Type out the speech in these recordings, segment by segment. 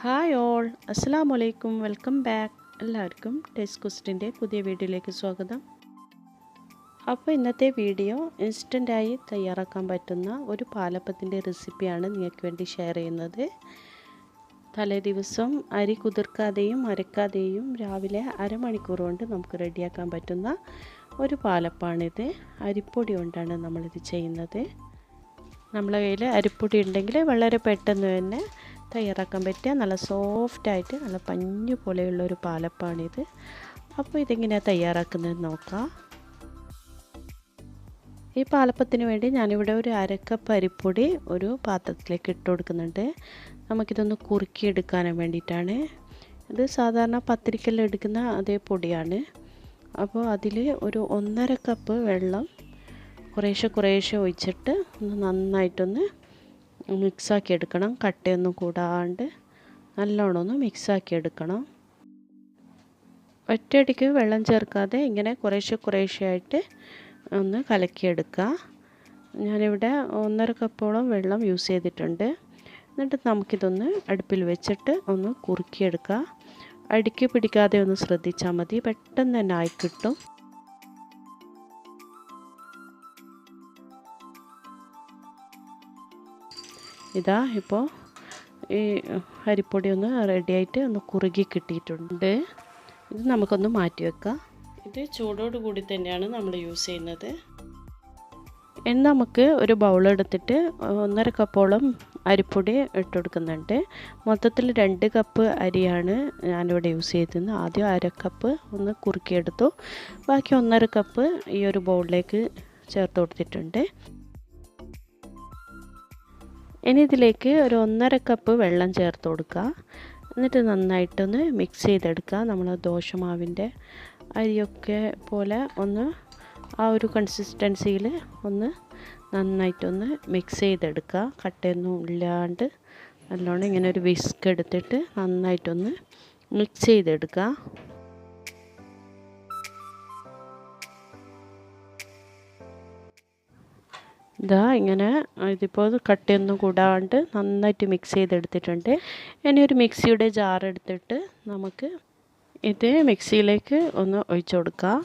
Hi all, അസ്സലാമു അലൈക്കും, welcome back. എല്ലാവർക്കും ടേസ്റ്റ് കുസ്റ്റിൻ്റെ പുതിയ വീഡിയോയിലേക്ക് സ്വാഗതം. അപ്പോൾ ഇന്നത്തെ വീഡിയോ ഇൻസ്റ്റൻ്റായി തയ്യാറാക്കാൻ പറ്റുന്ന ഒരു പാലപ്പത്തിൻ്റെ റെസിപ്പിയാണ് നിങ്ങൾക്ക് വേണ്ടി ഷെയർ ചെയ്യുന്നത്. തലേ ദിവസം അരി കുതിർക്കാതെയും അരക്കാതെയും രാവിലെ അരമണിക്കൂർ കൊണ്ട് നമുക്ക് റെഡിയാക്കാൻ പറ്റുന്ന ഒരു പാലപ്പാണിത്. അരിപ്പൊടി കൊണ്ടാണ് നമ്മളിത് ചെയ്യുന്നത്. നമ്മളെ കയ്യിൽ അരിപ്പൊടി ഉണ്ടെങ്കിൽ വളരെ പെട്ടെന്ന് തന്നെ തയ്യാറാക്കാൻ പറ്റിയ നല്ല സോഫ്റ്റായിട്ട് നല്ല പഞ്ഞു പോലെയുള്ള ഒരു പാലപ്പാണിത്. അപ്പോൾ ഇതെങ്ങനെയാണ് തയ്യാറാക്കുന്നത് നോക്കാം. ഈ പാലപ്പത്തിന് വേണ്ടി ഞാനിവിടെ ഒരു അരക്കപ്പ് അരിപ്പൊടി ഒരു പാത്രത്തിലേക്ക് ഇട്ട് കൊടുക്കുന്നുണ്ട്. നമുക്കിതൊന്ന് കുറുക്കിയെടുക്കാൻ വേണ്ടിയിട്ടാണ്. ഇത് സാധാരണ പത്തിരിക്കെല്ലാം എടുക്കുന്ന അതേ പൊടിയാണ്. അപ്പോൾ അതിൽ ഒരു 1.5 കപ്പ് വെള്ളം കുറേശ്ശെ ഒഴിച്ചിട്ട് ഒന്ന് നന്നായിട്ടൊന്ന് മിക്സാക്കി എടുക്കണം. കട്ടയൊന്നും കൂടാണ്ട് നല്ലോണം ഒന്ന് മിക്സാക്കി എടുക്കണം. ഒറ്റയടിക്ക് വെള്ളം ചേർക്കാതെ ഇങ്ങനെ കുറേശ്ശെ ആയിട്ട് ഒന്ന് കലക്കിയെടുക്കുക. ഞാനിവിടെ 1.5 കപ്പോളം വെള്ളം യൂസ് ചെയ്തിട്ടുണ്ട്. എന്നിട്ട് നമുക്കിതൊന്ന് അടുപ്പിൽ വെച്ചിട്ട് ഒന്ന് കുറുക്കിയെടുക്കുക. അടിക്ക് പിടിക്കാതെ ഒന്ന് ശ്രദ്ധിച്ചാൽ മതി, പെട്ടെന്ന് തന്നെ ആയി കിട്ടും. ഇതാ ഇപ്പോൾ ഈ അരിപ്പൊടി ഒന്ന് റെഡിയായിട്ട് ഒന്ന് കുറുകി കിട്ടിയിട്ടുണ്ട്. ഇത് നമുക്കൊന്ന് മാറ്റി വെക്കാം. ഇത് ചൂടോട് കൂടി തന്നെയാണ് നമ്മൾ യൂസ് ചെയ്യുന്നത്. ഇനി നമുക്ക് ഒരു ബൗളെടുത്തിട്ട് 1.5 കപ്പോളം അരിപ്പൊടി ഇട്ട് കൊടുക്കുന്നുണ്ട്. മൊത്തത്തിൽ 2 കപ്പ് അരിയാണ് ഞാനിവിടെ യൂസ് ചെയ്തത്. ആദ്യം 1/2 കപ്പ് ഒന്ന് കുറുക്കിയെടുത്തു. ബാക്കി 1.5 കപ്പ് ഈ ഒരു ബൗളിലേക്ക് ചേർത്ത് കൊടുത്തിട്ടുണ്ട്. ഇനി ഇതിലേക്ക് ഒരു 1.5 കപ്പ് വെള്ളം ചേർത്ത് കൊടുക്കുക. എന്നിട്ട് നന്നായിട്ടൊന്ന് മിക്സ് ചെയ്തെടുക്കുക. നമ്മൾ ദോശമാവിൻ്റെ അരിയൊക്കെ പോലെ ഒന്ന് ആ ഒരു കൺസിസ്റ്റൻസിയിൽ ഒന്ന് നന്നായിട്ടൊന്ന് മിക്സ് ചെയ്തെടുക്കുക. കട്ടയൊന്നും ഇല്ലാണ്ട് നല്ലോണം ഇങ്ങനെ ഒരു വിസ്ക് എടുത്തിട്ട് നന്നായിട്ടൊന്ന് മിക്സ് ചെയ്തെടുക്കുക. ഇതാ ഇങ്ങനെ ഇതിപ്പോൾ കട്ടയൊന്നും കൂടാണ്ട് നന്നായിട്ട് മിക്സ് ചെയ്തെടുത്തിട്ടുണ്ട്. ഇനി ഒരു മിക്സിയുടെ ജാർ എടുത്തിട്ട് നമുക്ക് ഇത് മിക്സിയിലേക്ക് ഒന്ന് ഒഴിച്ചു കൊടുക്കാം.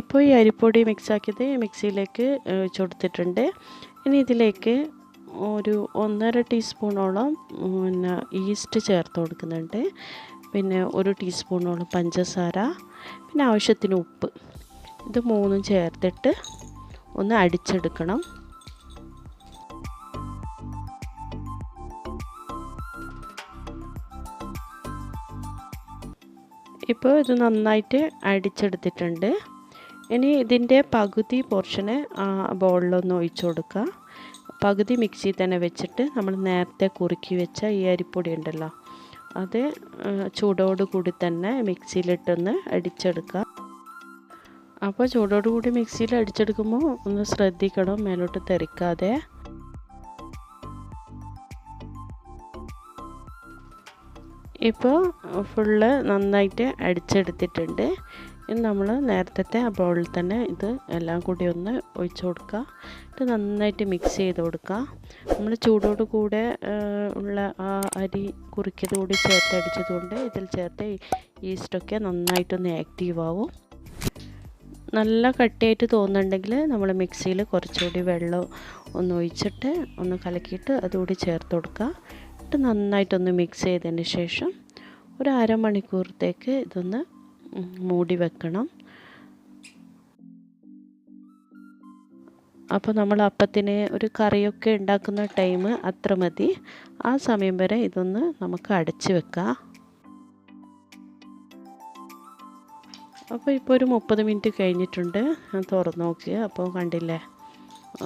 ഇപ്പോൾ ഈ അരിപ്പൊടി മിക്സാക്കിയത് മിക്സിയിലേക്ക് ഒഴിച്ചു കൊടുത്തിട്ടുണ്ട്. ഇനി ഇതിലേക്ക് ഒരു 1.5 ടീസ്പൂണോളം ഈസ്റ്റ് ചേർത്ത് കൊടുക്കുന്നുണ്ട്. പിന്നെ 1 ടീസ്പൂണോളം പഞ്ചസാര, പിന്നെ ആവശ്യത്തിന് ഉപ്പ്. ഇത് മൂന്നും ചേർത്തിട്ട് ഒന്ന് അടിച്ചെടുക്കണം. ഇപ്പോൾ ഇത് നന്നായിട്ട് അടിച്ചെടുത്തിട്ടുണ്ട്. ഇനി ഇതിൻ്റെ പകുതി പോർഷന് ബൗളിലൊന്ന് ഒഴിച്ചു കൊടുക്കുക. പകുതി മിക്സിയിൽ തന്നെ വെച്ചിട്ട് നമ്മൾ നേരത്തെ കുറുക്കി വെച്ച ഈ അരിപ്പൊടി ഉണ്ടല്ലോ, അത് ചൂടോടുകൂടി തന്നെ മിക്സിയിലിട്ടൊന്ന് അടിച്ചെടുക്കുക. അപ്പോൾ ചൂടോടുകൂടി മിക്സിയിൽ അടിച്ചെടുക്കുമ്പോൾ ഒന്ന് ശ്രദ്ധിക്കണം മേലോട്ട് തെറിക്കാതെ. ഇപ്പോൾ ഫുള്ള് നന്നായിട്ട് അടിച്ചെടുത്തിട്ടുണ്ട്. ഇനി നമ്മൾ നേരത്തെ ആ ബൗളിൽ തന്നെ ഇത് എല്ലാം കൂടി ഒന്ന് ഒഴിച്ചു കൊടുക്കുക. ഇത് നന്നായിട്ട് മിക്സ് ചെയ്ത് കൊടുക്കുക. നമ്മൾ ചൂടോട് കൂടെ ഉള്ള ആ അരി കുറുക്കിയത് കൂടി ചേർത്ത് അടിച്ചതുകൊണ്ട് ഇതിൽ ചേർത്ത് ഈസ്റ്റൊക്കെ നന്നായിട്ടൊന്ന് ആക്റ്റീവ് ആവും. നല്ല കട്ടിയായിട്ട് തോന്നുന്നുണ്ടെങ്കിൽ നമ്മൾ മിക്സിയിൽ കുറച്ചുകൂടി വെള്ളം ഒന്ന് ഒഴിച്ചിട്ട് ഒന്ന് കലക്കിയിട്ട് അതുകൂടി ചേർത്ത് കൊടുക്കുക. എന്നിട്ട് നന്നായിട്ടൊന്ന് മിക്സ് ചെയ്തതിന് ശേഷം ഒരു അരമണിക്കൂറത്തേക്ക് ഇതൊന്ന് മൂടി വെക്കണം. അപ്പോൾ നമ്മൾ അപ്പത്തിന് ഒരു കറിയൊക്കെ ഉണ്ടാക്കുന്ന ടൈം അത്ര മതി. ആ സമയം വരെ ഇതൊന്ന് നമുക്ക് അടച്ച് വെക്കാം. അപ്പോൾ ഇപ്പോൾ ഒരു 30 മിനിറ്റ് കഴിഞ്ഞിട്ടുണ്ട്. ഞാൻ തുറന്ന് നോക്കുക. അപ്പോൾ കണ്ടില്ലേ,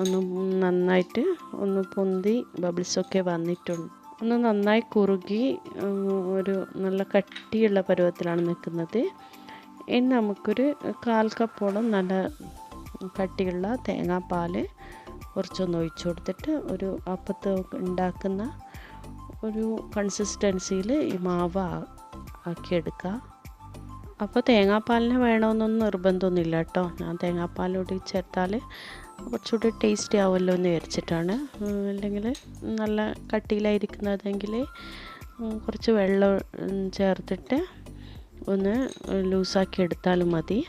ഒന്ന് നന്നായിട്ട് ഒന്ന് പൊന്തി ബബിൾസൊക്കെ വന്നിട്ടുണ്ട്. ഒന്ന് നന്നായി കുറുകി ഒരു നല്ല കട്ടിയുള്ള പരുവത്തിലാണ് നിൽക്കുന്നത്. ഇനി നമുക്കൊരു 1/4 കപ്പോളം നല്ല കട്ടിയുള്ള തേങ്ങാപ്പാൽ കുറച്ചൊന്ന് ഒഴിച്ചു കൊടുത്തിട്ട് ഒരു അപ്പത്ത് ഉണ്ടാക്കുന്ന ഒരു കൺസിസ്റ്റൻസിയിൽ ഈ മാവ് ആക്കിയെടുക്കുക. അപ്പോൾ തേങ്ങാപ്പാലിന് വേണമെന്നൊന്നും നിർബന്ധമൊന്നുമില്ല കേട്ടോ. ഞാൻ തേങ്ങാപ്പാലോട് ചേർത്താൽ കുറച്ചുകൂടി ടേസ്റ്റി ആവുമല്ലോ എന്ന് വിചാരിച്ചിട്ടാണ്. അല്ലെങ്കിൽ നല്ല കട്ടിയിലായിരിക്കുന്നതെങ്കിൽ കുറച്ച് വെള്ളം ചേർത്തിട്ട് ഒന്ന് ലൂസാക്കി എടുത്താലും മതി.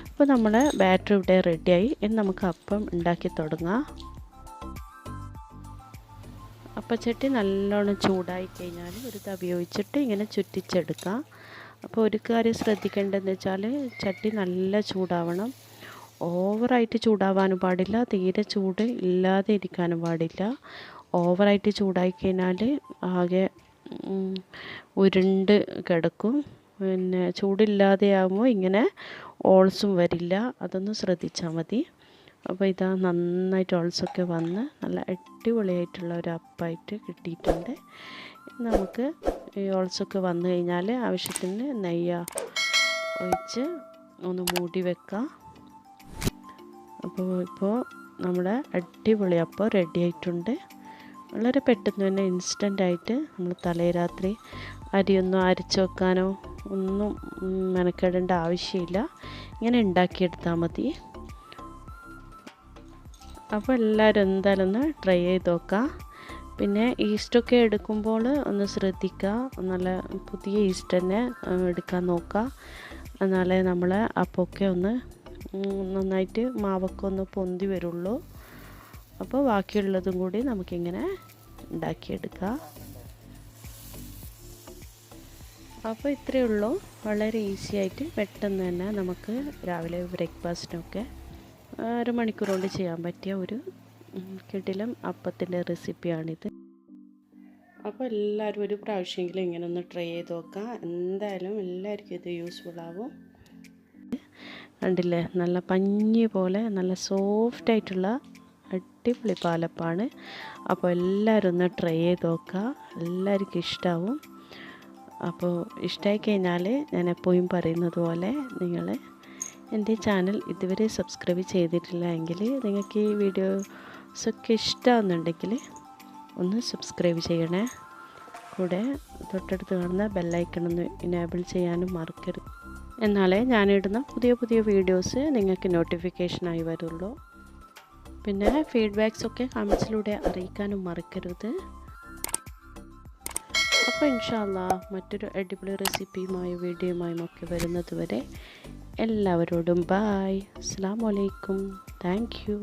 അപ്പോൾ നമ്മുടെ ബാറ്റർ ഇവിടെ റെഡിയായി. ഇനി നമുക്ക് അപ്പം ഉണ്ടാക്കി തുടങ്ങാം. അപ്പച്ചട്ടി നല്ലോണം ചൂടായി കഴിഞ്ഞാൽ ഒരു തവി ഒഴിച്ചിട്ട് ഇങ്ങനെ ചുറ്റിച്ചെടുക്കാം. അപ്പോൾ ഒരു കാര്യം ശ്രദ്ധിക്കേണ്ടതെന്ന് വെച്ചാൽ ചട്ടി നല്ല ചൂടാവണം. ഓവറായിട്ട് ചൂടാവാനും പാടില്ല, തീരെ ചൂട് ഇല്ലാതെ ഇരിക്കാനും പാടില്ല. ഓവറായിട്ട് ചൂടായി കഴിഞ്ഞാൽ ആകെ ഉരുണ്ട് കിടക്കും. പിന്നെ ചൂടില്ലാതെ ആകുമ്പോൾ ഇങ്ങനെ ഓൾസും വരില്ല. അതൊന്ന് ശ്രദ്ധിച്ചാൽ മതി. അപ്പോൾ ഇതാ നന്നായിട്ട് ഓൾസൊക്കെ വന്ന് നല്ല അടിപൊളിയായിട്ടുള്ള ഒരു അപ്പമായിട്ട് കിട്ടിയിട്ടുണ്ട്. നമുക്ക് ഈ ഓൾസൊക്കെ വന്നു കഴിഞ്ഞാൽ ആവശ്യത്തിന് നെയ്യ് ഒഴിച്ച് ഒന്ന് മൂടി വെക്കാം. അപ്പോൾ ഇപ്പോൾ നമ്മുടെ അടിപൊളി അപ്പം റെഡി ആയിട്ടുണ്ട്. വളരെ പെട്ടെന്ന് തന്നെ ഇൻസ്റ്റൻ്റായിട്ട് നമ്മൾ തലേരാത്രി അരിയൊന്നും അരച്ച് വെക്കാനോ ഒന്നും മെനക്കെടേണ്ട ആവശ്യമില്ല. ഇങ്ങനെ ഉണ്ടാക്കിയെടുത്താൽ മതി. അപ്പോൾ എല്ലാവരും എന്തായാലും ഒന്ന് ട്രൈ ചെയ്ത് നോക്കാം. പിന്നെ ഈസ്റ്റൊക്കെ എടുക്കുമ്പോൾ ഒന്ന് ശ്രദ്ധിക്കുക, നല്ല പുതിയ ഈസ്റ്റ് തന്നെ എടുക്കാൻ നോക്കുക. എന്നാലേ നമ്മൾ അപ്പമൊക്കെ ഒന്ന് നന്നായിട്ട് മാവൊക്കെ ഒന്ന് പൊന്തി വരുള്ളൂ. അപ്പോൾ ബാക്കിയുള്ളതും കൂടി നമുക്കിങ്ങനെ ഉണ്ടാക്കിയെടുക്കാം. അപ്പോൾ ഇത്രയേ ഉള്ളൂ. വളരെ ഈസി ആയിട്ട് പെട്ടെന്ന് തന്നെ നമുക്ക് രാവിലെ ബ്രേക്ക്ഫാസ്റ്റിനൊക്കെ 1 മണിക്കൂർ കൊണ്ട് ചെയ്യാൻ പറ്റിയ ഒരു കിടിലം അപ്പത്തിൻ്റെ റെസിപ്പിയാണിത്. അപ്പോൾ എല്ലാവരും ഒരു പ്രാവശ്യമെങ്കിലും ഇങ്ങനെ ഒന്ന് ട്രൈ ചെയ്ത് നോക്കാം. എന്തായാലും എല്ലാവർക്കും ഇത് യൂസ്ഫുൾ ആവും. കണ്ടില്ലേ, നല്ല പഞ്ഞി പോലെ നല്ല സോഫ്റ്റായിട്ടുള്ള അടിപൊളി പാലപ്പാണ്. അപ്പോൾ എല്ലാവരും ഒന്ന് ട്രൈ ചെയ്ത് നോക്കുക. എല്ലാവർക്കും ഇഷ്ടമാവും. അപ്പോൾ ഇഷ്ടമായി കഴിഞ്ഞാൽ ഞാൻ എപ്പോഴും പറയുന്നത് പോലെ നിങ്ങൾ എൻ്റെ ചാനൽ ഇതുവരെ സബ്സ്ക്രൈബ് ചെയ്തിട്ടില്ല എങ്കിൽ നിങ്ങൾക്ക് ഈ വീഡിയോസൊക്കെ ഇഷ്ടമാകുന്നുണ്ടെങ്കിൽ ഒന്ന് സബ്സ്ക്രൈബ് ചെയ്യണേ. കൂടെ തൊട്ടടുത്ത് കാണുന്ന ബെല്ലൈക്കണൊന്ന് ഇനേബിൾ ചെയ്യാനും മറക്കരുത്. എന്നാലേ ഞാനിടുന്ന പുതിയ പുതിയ വീഡിയോസ് നിങ്ങൾക്ക് നോട്ടിഫിക്കേഷനായി വരുള്ളൂ. പിന്നെ ഫീഡ്ബാക്സൊക്കെ കമൻസിലൂടെ അറിയിക്കാനും മറക്കരുത്. അപ്പോൾ ഇൻഷാ അല്ലാഹ് മറ്റൊരു അടിപൊളി റെസിപ്പിയുമായും വീഡിയോയുമായും ഒക്കെ വരുന്നത് വരെ എല്ലാവരോടും ബായ്. അസ്സലാമു അലൈക്കും. Thank you.